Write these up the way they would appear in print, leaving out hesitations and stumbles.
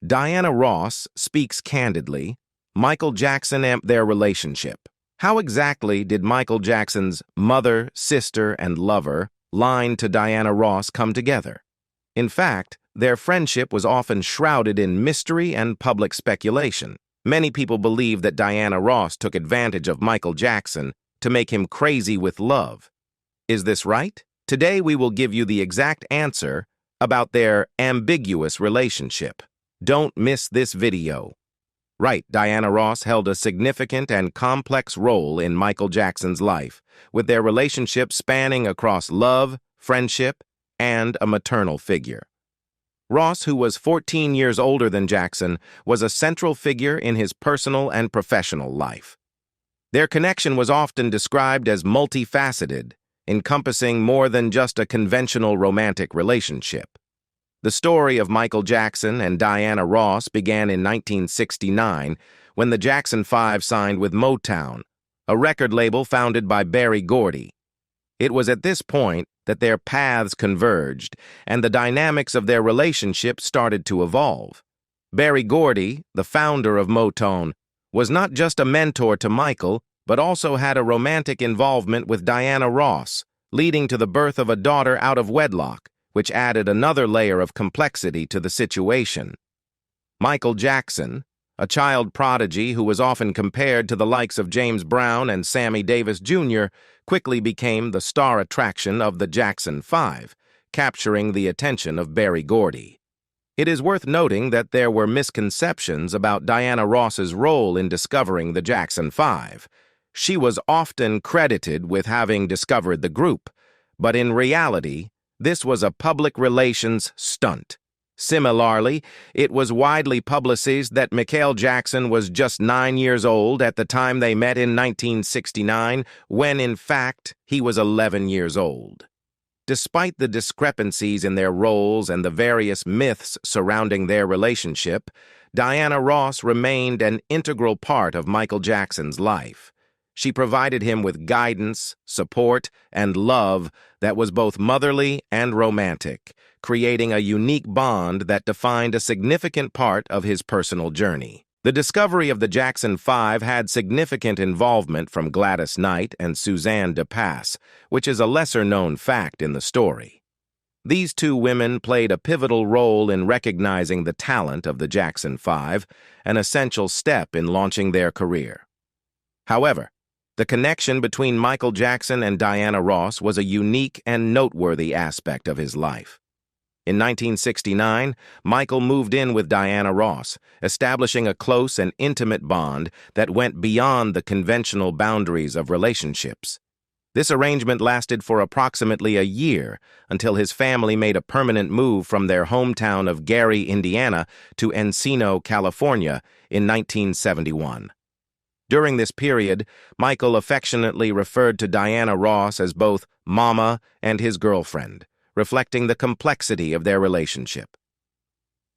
Diana Ross speaks candidly. Michael Jackson and their relationship. How exactly did Michael Jackson's mother, sister, and lover, line to Diana Ross, come together? In fact, their friendship was often shrouded in mystery and public speculation. Many people believe that Diana Ross took advantage of Michael Jackson to make him crazy with love. Is this right? Today we will give you the exact answer about their ambiguous relationship. Don't miss this video. Right, Diana Ross held a significant and complex role in Michael Jackson's life, with their relationship spanning across love, friendship, and a maternal figure. Ross, who was 14 years older than Jackson, was a central figure in his personal and professional life. Their connection was often described as multifaceted, encompassing more than just a conventional romantic relationship. The story of Michael Jackson and Diana Ross began in 1969 when the Jackson 5 signed with Motown, a record label founded by Berry Gordy. It was at this point that their paths converged and the dynamics of their relationship started to evolve. Berry Gordy, the founder of Motown, was not just a mentor to Michael, but also had a romantic involvement with Diana Ross, leading to the birth of a daughter out of wedlock, which added another layer of complexity to the situation. Michael Jackson, a child prodigy who was often compared to the likes of James Brown and Sammy Davis Jr., quickly became the star attraction of the Jackson 5, capturing the attention of Berry Gordy. It is worth noting that there were misconceptions about Diana Ross's role in discovering the Jackson 5. She was often credited with having discovered the group, but in reality, this was a public relations stunt. Similarly, it was widely publicized that Michael Jackson was just 9 years old at the time they met in 1969, when in fact he was 11 years old. Despite the discrepancies in their roles and the various myths surrounding their relationship, Diana Ross remained an integral part of Michael Jackson's life. She provided him with guidance, support, and love that was both motherly and romantic, creating a unique bond that defined a significant part of his personal journey. The discovery of the Jackson 5 had significant involvement from Gladys Knight and Suzanne de Passe, which is a lesser-known fact in the story. These two women played a pivotal role in recognizing the talent of the Jackson 5, an essential step in launching their career. However, the connection between Michael Jackson and Diana Ross was a unique and noteworthy aspect of his life. In 1969, Michael moved in with Diana Ross, establishing a close and intimate bond that went beyond the conventional boundaries of relationships. This arrangement lasted for approximately a year until his family made a permanent move from their hometown of Gary, Indiana, to Encino, California in 1971. During this period, Michael affectionately referred to Diana Ross as both Mama and his girlfriend, reflecting the complexity of their relationship.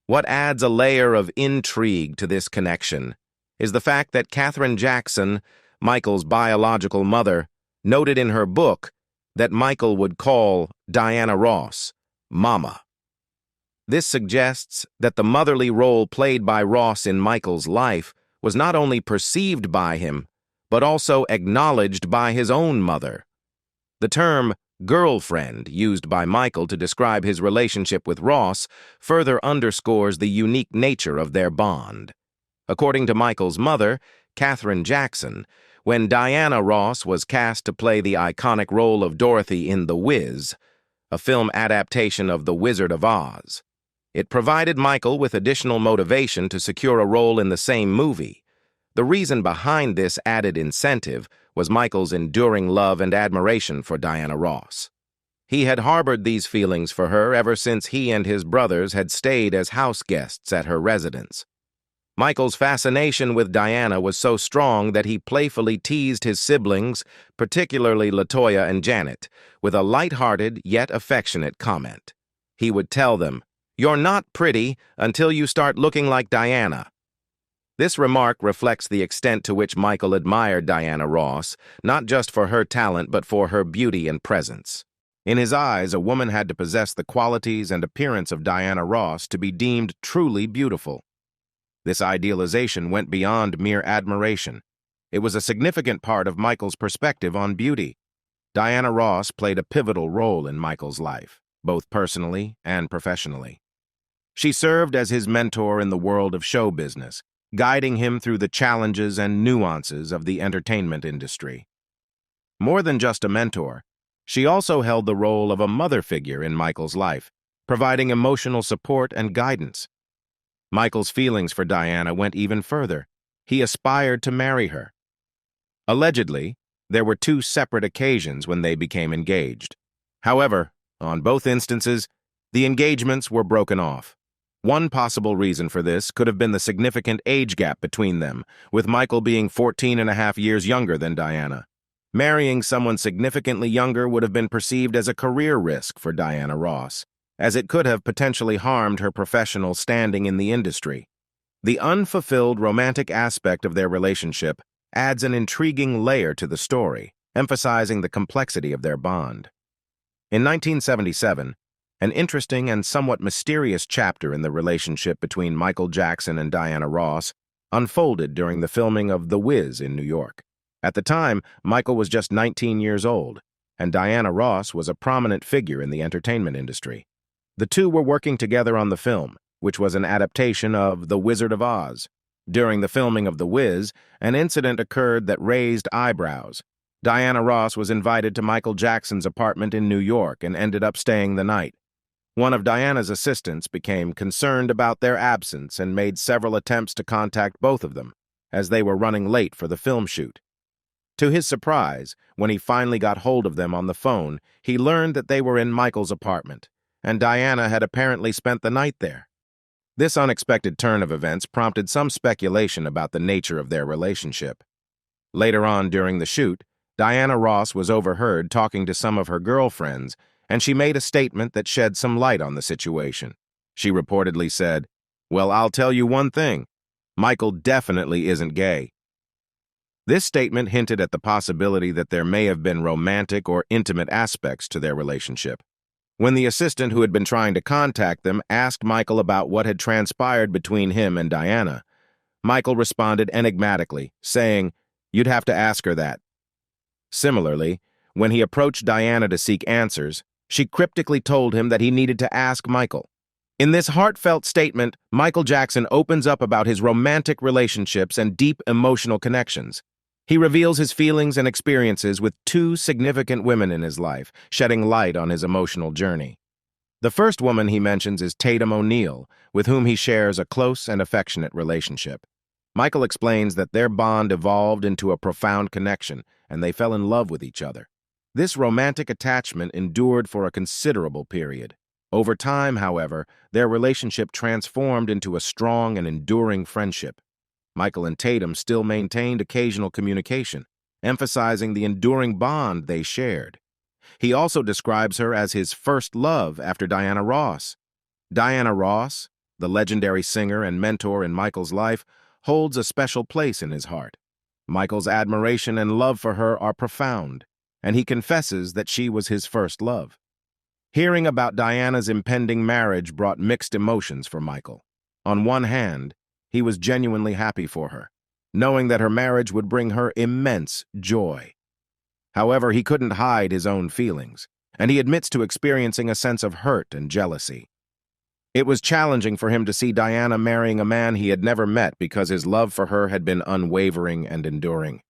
What adds a layer of intrigue to this connection is the fact that Katherine Jackson, Michael's biological mother, noted in her book that Michael would call Diana Ross Mama. This suggests that the motherly role played by Ross in Michael's life was not only perceived by him, but also acknowledged by his own mother. The term girlfriend, used by Michael to describe his relationship with Ross, further underscores the unique nature of their bond. According to Michael's mother, Katherine Jackson, when Diana Ross was cast to play the iconic role of Dorothy in The Wiz, a film adaptation of The Wizard of Oz, it provided Michael with additional motivation to secure a role in the same movie. The reason behind this added incentive was Michael's enduring love and admiration for Diana Ross. He had harbored these feelings for her ever since he and his brothers had stayed as house guests at her residence. Michael's fascination with Diana was so strong that he playfully teased his siblings, particularly LaToya and Janet, with a lighthearted yet affectionate comment. He would tell them, "You're not pretty until you start looking like Diana." This remark reflects the extent to which Michael admired Diana Ross, not just for her talent but for her beauty and presence. In his eyes, a woman had to possess the qualities and appearance of Diana Ross to be deemed truly beautiful. This idealization went beyond mere admiration. It was a significant part of Michael's perspective on beauty. Diana Ross played a pivotal role in Michael's life, both personally and professionally. She served as his mentor in the world of show business, guiding him through the challenges and nuances of the entertainment industry. More than just a mentor, she also held the role of a mother figure in Michael's life, providing emotional support and guidance. Michael's feelings for Diana went even further. He aspired to marry her. Allegedly, there were 2 separate occasions when they became engaged. However, on both instances, the engagements were broken off. One possible reason for this could have been the significant age gap between them, with Michael being 14.5 years younger than Diana. Marrying someone significantly younger would have been perceived as a career risk for Diana Ross, as it could have potentially harmed her professional standing in the industry. The unfulfilled romantic aspect of their relationship adds an intriguing layer to the story, emphasizing the complexity of their bond. In 1977, an interesting and somewhat mysterious chapter in the relationship between Michael Jackson and Diana Ross unfolded during the filming of The Wiz in New York. At the time, Michael was just 19 years old, and Diana Ross was a prominent figure in the entertainment industry. The two were working together on the film, which was an adaptation of The Wizard of Oz. During the filming of The Wiz, an incident occurred that raised eyebrows. Diana Ross was invited to Michael Jackson's apartment in New York and ended up staying the night. One of Diana's assistants became concerned about their absence and made several attempts to contact both of them, as they were running late for the film shoot. To his surprise, when he finally got hold of them on the phone, he learned that they were in Michael's apartment, and Diana had apparently spent the night there. This unexpected turn of events prompted some speculation about the nature of their relationship. Later on during the shoot, Diana Ross was overheard talking to some of her girlfriends, and she made a statement that shed some light on the situation. She reportedly said, "Well, I'll tell you one thing. Michael definitely isn't gay." This statement hinted at the possibility that there may have been romantic or intimate aspects to their relationship. When the assistant who had been trying to contact them asked Michael about what had transpired between him and Diana, Michael responded enigmatically, saying, "You'd have to ask her that." Similarly, when he approached Diana to seek answers, she cryptically told him that he needed to ask Michael. In this heartfelt statement, Michael Jackson opens up about his romantic relationships and deep emotional connections. He reveals his feelings and experiences with two significant women in his life, shedding light on his emotional journey. The first woman he mentions is Tatum O'Neal, with whom he shares a close and affectionate relationship. Michael explains that their bond evolved into a profound connection, and they fell in love with each other. This romantic attachment endured for a considerable period. Over time, however, their relationship transformed into a strong and enduring friendship. Michael and Tatum still maintained occasional communication, emphasizing the enduring bond they shared. He also describes her as his first love after Diana Ross. Diana Ross, the legendary singer and mentor in Michael's life, holds a special place in his heart. Michael's admiration and love for her are profound, and he confesses that she was his first love. Hearing about Diana's impending marriage brought mixed emotions for Michael. On one hand, he was genuinely happy for her, knowing that her marriage would bring her immense joy. However, he couldn't hide his own feelings, and he admits to experiencing a sense of hurt and jealousy. It was challenging for him to see Diana marrying a man he had never met because his love for her had been unwavering and enduring.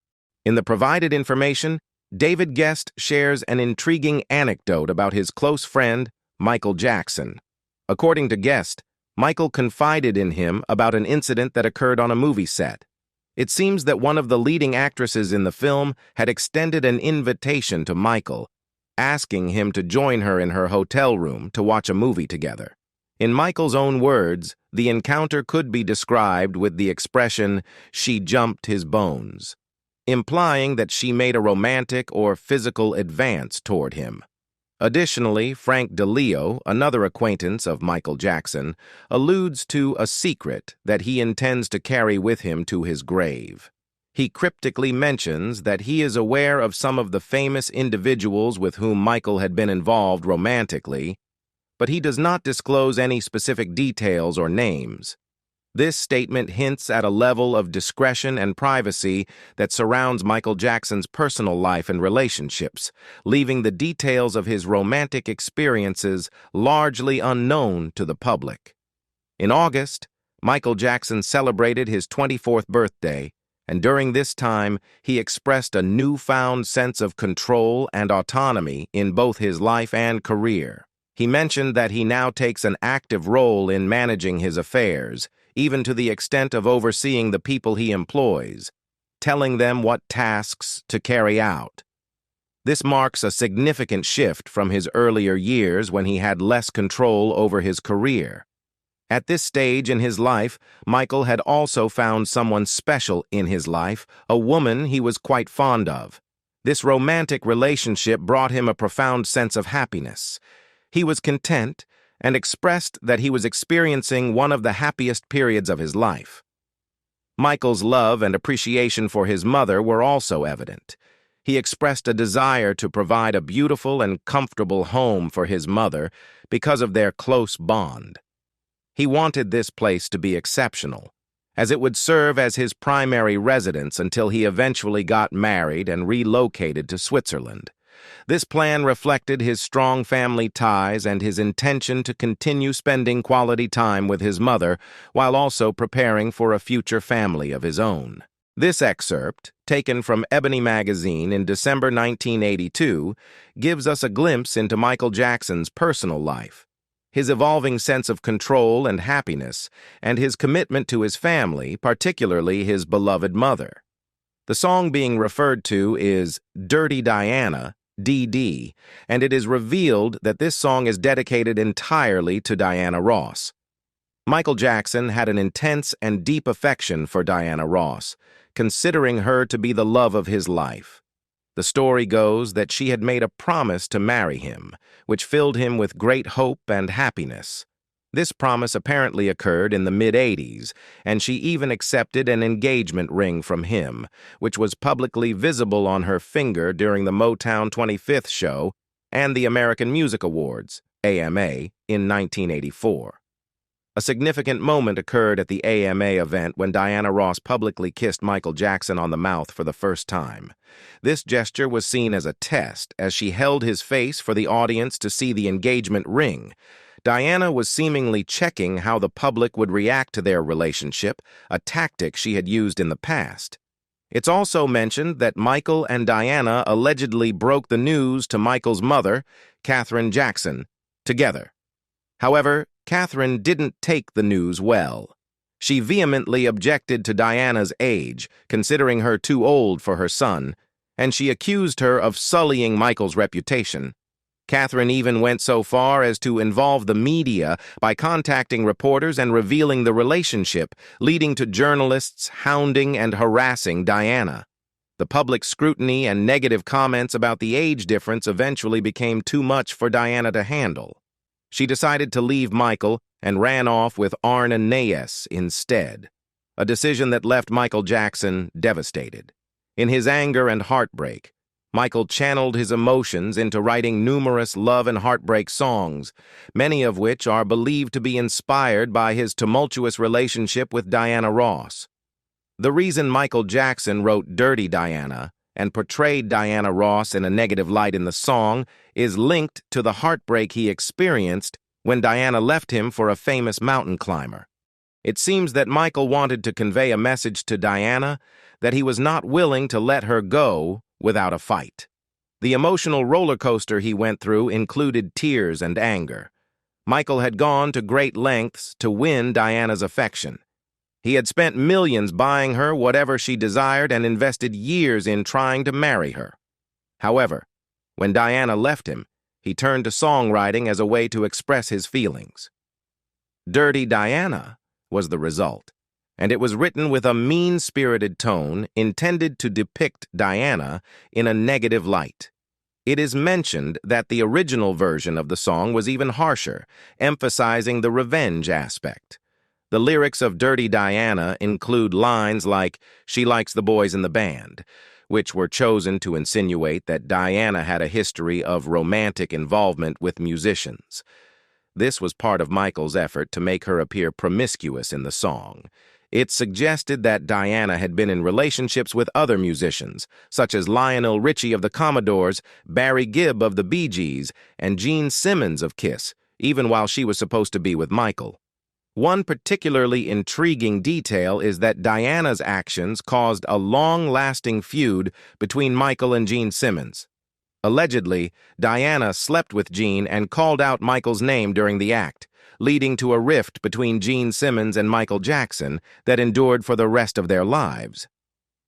In the provided information, David Guest shares an intriguing anecdote about his close friend, Michael Jackson. According to Guest, Michael confided in him about an incident that occurred on a movie set. It seems that one of the leading actresses in the film had extended an invitation to Michael, asking him to join her in her hotel room to watch a movie together. In Michael's own words, the encounter could be described with the expression, "she jumped his bones," implying that she made a romantic or physical advance toward him. Additionally, Frank DeLeo, another acquaintance of Michael Jackson, alludes to a secret that he intends to carry with him to his grave. He cryptically mentions that he is aware of some of the famous individuals with whom Michael had been involved romantically, but he does not disclose any specific details or names. This statement hints at a level of discretion and privacy that surrounds Michael Jackson's personal life and relationships, leaving the details of his romantic experiences largely unknown to the public. In August, Michael Jackson celebrated his 24th birthday, and during this time, he expressed a newfound sense of control and autonomy in both his life and career. He mentioned that he now takes an active role in managing his affairs, even to the extent of overseeing the people he employs, telling them what tasks to carry out. This marks a significant shift from his earlier years when he had less control over his career. At this stage in his life, Michael had also found someone special in his life, a woman he was quite fond of. This romantic relationship brought him a profound sense of happiness. He was content and expressed that he was experiencing one of the happiest periods of his life. Michael's love and appreciation for his mother were also evident. He expressed a desire to provide a beautiful and comfortable home for his mother because of their close bond. He wanted this place to be exceptional, as it would serve as his primary residence until he eventually got married and relocated to Switzerland. This plan reflected his strong family ties and his intention to continue spending quality time with his mother while also preparing for a future family of his own. This excerpt, taken from Ebony magazine in December 1982, gives us a glimpse into Michael Jackson's personal life, his evolving sense of control and happiness, and his commitment to his family, particularly his beloved mother. The song being referred to is Dirty Diana, DD, and it is revealed that this song is dedicated entirely to Diana Ross. Michael Jackson had an intense and deep affection for Diana Ross, considering her to be the love of his life. The story goes that she had made a promise to marry him, which filled him with great hope and happiness. This promise apparently occurred in the mid-'80s, and she even accepted an engagement ring from him, which was publicly visible on her finger during the Motown 25th show and the American Music Awards, AMA, in 1984. A significant moment occurred at the AMA event when Diana Ross publicly kissed Michael Jackson on the mouth for the first time. This gesture was seen as a test, as she held his face for the audience to see the engagement ring. Diana was seemingly checking how the public would react to their relationship, a tactic she had used in the past. It's also mentioned that Michael and Diana allegedly broke the news to Michael's mother, Catherine Jackson, together. However, Catherine didn't take the news well. She vehemently objected to Diana's age, considering her too old for her son, and she accused her of sullying Michael's reputation. Catherine even went so far as to involve the media by contacting reporters and revealing the relationship, leading to journalists hounding and harassing Diana. The public scrutiny and negative comments about the age difference eventually became too much for Diana to handle. She decided to leave Michael and ran off with Arne Nayes instead, a decision that left Michael Jackson devastated. In his anger and heartbreak, Michael channeled his emotions into writing numerous love and heartbreak songs, many of which are believed to be inspired by his tumultuous relationship with Diana Ross. The reason Michael Jackson wrote Dirty Diana and portrayed Diana Ross in a negative light in the song is linked to the heartbreak he experienced when Diana left him for a famous mountain climber. It seems that Michael wanted to convey a message to Diana that he was not willing to let her go without a fight. The emotional roller coaster he went through included tears and anger. Michael had gone to great lengths to win Diana's affection. He had spent millions buying her whatever she desired and invested years in trying to marry her. However, when Diana left him, he turned to songwriting as a way to express his feelings. Dirty Diana was the result, and it was written with a mean-spirited tone intended to depict Diana in a negative light. It is mentioned that the original version of the song was even harsher, emphasizing the revenge aspect. The lyrics of Dirty Diana include lines like, "She likes the boys in the band," which were chosen to insinuate that Diana had a history of romantic involvement with musicians. This was part of Michael's effort to make her appear promiscuous in the song. It suggested that Diana had been in relationships with other musicians, such as Lionel Richie of the Commodores, Barry Gibb of the Bee Gees, and Gene Simmons of Kiss, even while she was supposed to be with Michael. One particularly intriguing detail is that Diana's actions caused a long-lasting feud between Michael and Gene Simmons. Allegedly, Diana slept with Gene and called out Michael's name during the act, leading to a rift between Gene Simmons and Michael Jackson that endured for the rest of their lives.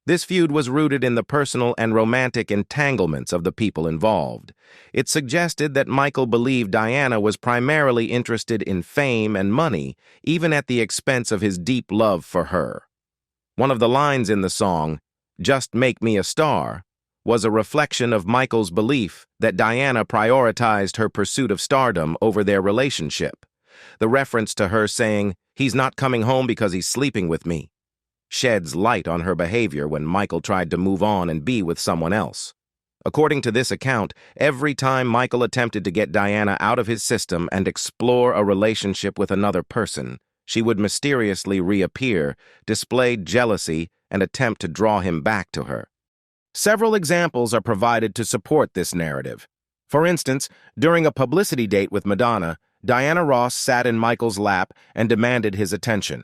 This feud was rooted in the personal and romantic entanglements of the people involved. It suggested that Michael believed Diana was primarily interested in fame and money, even at the expense of his deep love for her. One of the lines in the song, "Just Make Me a Star," was a reflection of Michael's belief that Diana prioritized her pursuit of stardom over their relationship. The reference to her saying, "He's not coming home because he's sleeping with me," sheds light on her behavior when Michael tried to move on and be with someone else. According to this account, every time Michael attempted to get Diana out of his system and explore a relationship with another person, she would mysteriously reappear, display jealousy, and attempt to draw him back to her. Several examples are provided to support this narrative. For instance, during a publicity date with Madonna, Diana Ross sat in Michael's lap and demanded his attention.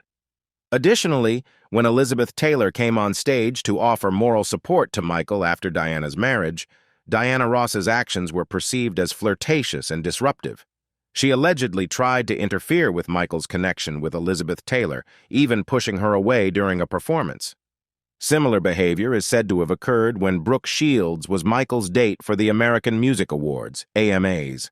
Additionally, when Elizabeth Taylor came on stage to offer moral support to Michael after Diana's marriage, Diana Ross's actions were perceived as flirtatious and disruptive. She allegedly tried to interfere with Michael's connection with Elizabeth Taylor, even pushing her away during a performance. Similar behavior is said to have occurred when Brooke Shields was Michael's date for the American Music Awards, AMAs.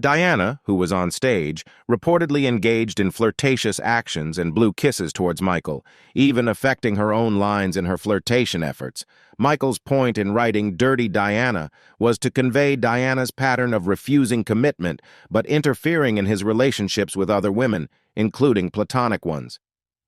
Diana, who was on stage, reportedly engaged in flirtatious actions and blew kisses towards Michael, even affecting her own lines in her flirtation efforts. Michael's point in writing Dirty Diana was to convey Diana's pattern of refusing commitment but interfering in his relationships with other women, including platonic ones.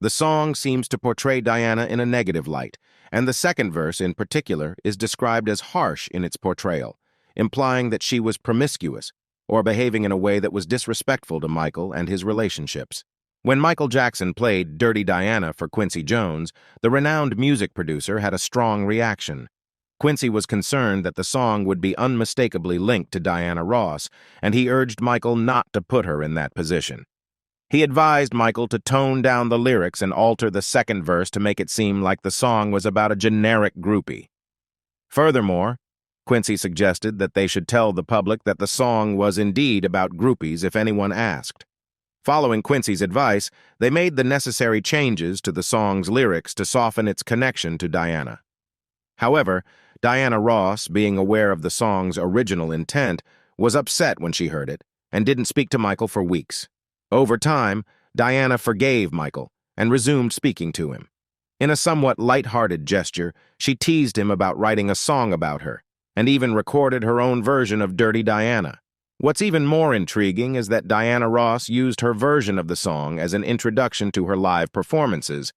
The song seems to portray Diana in a negative light, and the second verse in particular is described as harsh in its portrayal, implying that she was promiscuous, or behaving in a way that was disrespectful to Michael and his relationships. When Michael Jackson played Dirty Diana for Quincy Jones, the renowned music producer had a strong reaction. Quincy was concerned that the song would be unmistakably linked to Diana Ross, and he urged Michael not to put her in that position. He advised Michael to tone down the lyrics and alter the second verse to make it seem like the song was about a generic groupie. Furthermore, Quincy suggested that they should tell the public that the song was indeed about groupies if anyone asked. Following Quincy's advice, they made the necessary changes to the song's lyrics to soften its connection to Diana. However, Diana Ross, being aware of the song's original intent, was upset when she heard it and didn't speak to Michael for weeks. Over time, Diana forgave Michael and resumed speaking to him. In a somewhat light-hearted gesture, she teased him about writing a song about her, and even recorded her own version of Dirty Diana. What's even more intriguing is that Diana Ross used her version of the song as an introduction to her live performances,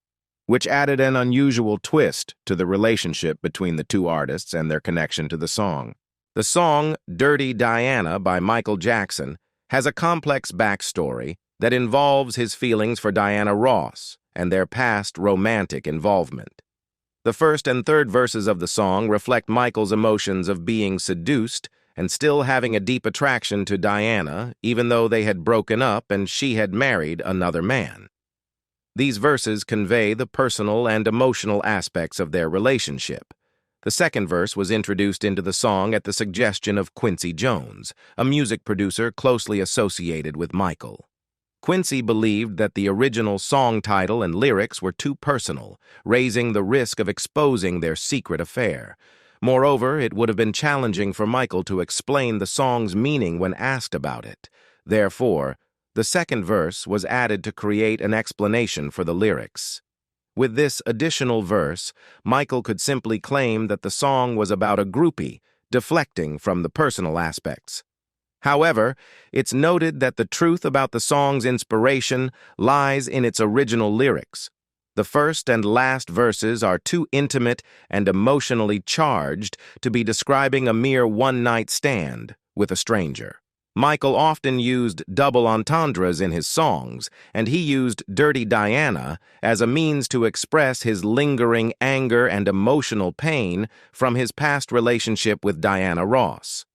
which added an unusual twist to the relationship between the two artists and their connection to the song. The song Dirty Diana by Michael Jackson has a complex backstory that involves his feelings for Diana Ross and their past romantic involvement. The first and third verses of the song reflect Michael's emotions of being seduced and still having a deep attraction to Diana, even though they had broken up and she had married another man. These verses convey the personal and emotional aspects of their relationship. The second verse was introduced into the song at the suggestion of Quincy Jones, a music producer closely associated with Michael. Quincy believed that the original song title and lyrics were too personal, raising the risk of exposing their secret affair. Moreover, it would have been challenging for Michael to explain the song's meaning when asked about it. Therefore, the second verse was added to create an explanation for the lyrics. With this additional verse, Michael could simply claim that the song was about a groupie, deflecting from the personal aspects. However, it's noted that the truth about the song's inspiration lies in its original lyrics. The first and last verses are too intimate and emotionally charged to be describing a mere one-night stand with a stranger. Michael often used double entendres in his songs, and he used Dirty Diana as a means to express his lingering anger and emotional pain from his past relationship with Diana Ross.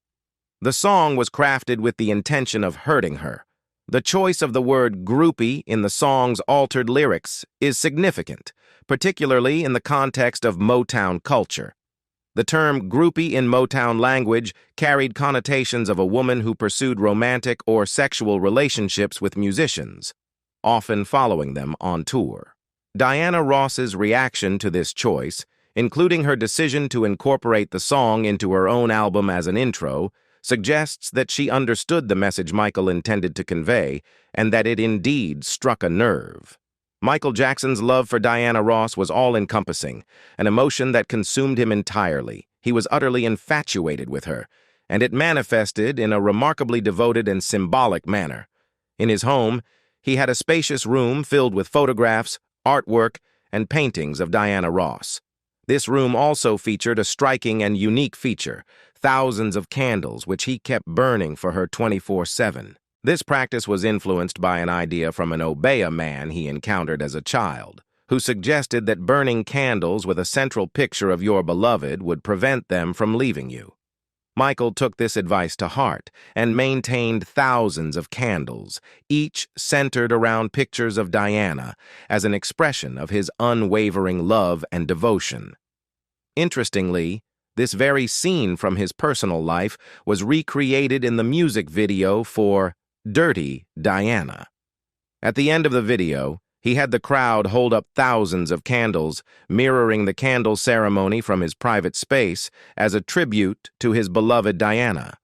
The song was crafted with the intention of hurting her. The choice of the word groupie in the song's altered lyrics is significant, particularly in the context of Motown culture. The term groupie in Motown language carried connotations of a woman who pursued romantic or sexual relationships with musicians, often following them on tour. Diana Ross's reaction to this choice, including her decision to incorporate the song into her own album as an intro, suggests that she understood the message Michael intended to convey and that it indeed struck a nerve. Michael Jackson's love for Diana Ross was all-encompassing, an emotion that consumed him entirely. He was utterly infatuated with her, and it manifested in a remarkably devoted and symbolic manner. In his home, he had a spacious room filled with photographs, artwork, and paintings of Diana Ross. This room also featured a striking and unique feature: thousands of candles which he kept burning for her 24/7. This practice was influenced by an idea from an Obeah man he encountered as a child, who suggested that burning candles with a central picture of your beloved would prevent them from leaving you. Michael took this advice to heart and maintained thousands of candles, each centered around pictures of Diana, as an expression of his unwavering love and devotion. Interestingly, this very scene from his personal life was recreated in the music video for Dirty Diana. At the end of the video, he had the crowd hold up thousands of candles, mirroring the candle ceremony from his private space as a tribute to his beloved Diana.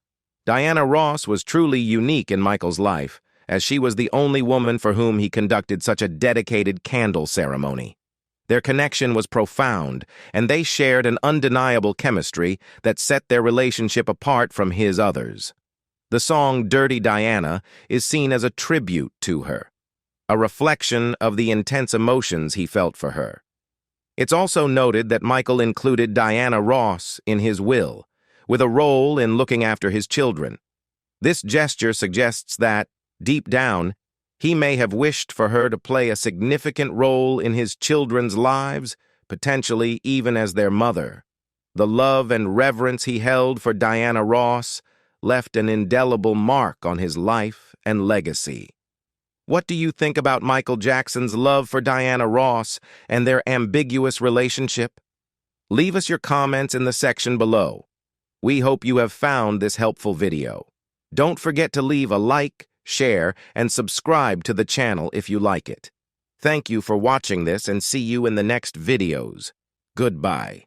Diana Ross was truly unique in Michael's life, as she was the only woman for whom he conducted such a dedicated candle ceremony. Their connection was profound, and they shared an undeniable chemistry that set their relationship apart from his others. The song Dirty Diana is seen as a tribute to her, a reflection of the intense emotions he felt for her. It's also noted that Michael included Diana Ross in his will, with a role in looking after his children. This gesture suggests that, deep down, he may have wished for her to play a significant role in his children's lives, potentially even as their mother. The love and reverence he held for Diana Ross left an indelible mark on his life and legacy. What do you think about Michael Jackson's love for Diana Ross and their ambiguous relationship? Leave us your comments in the section below. We hope you have found this helpful video. Don't forget to leave a like, share, and subscribe to the channel if you like it. Thank you for watching this and see you in the next videos. Goodbye.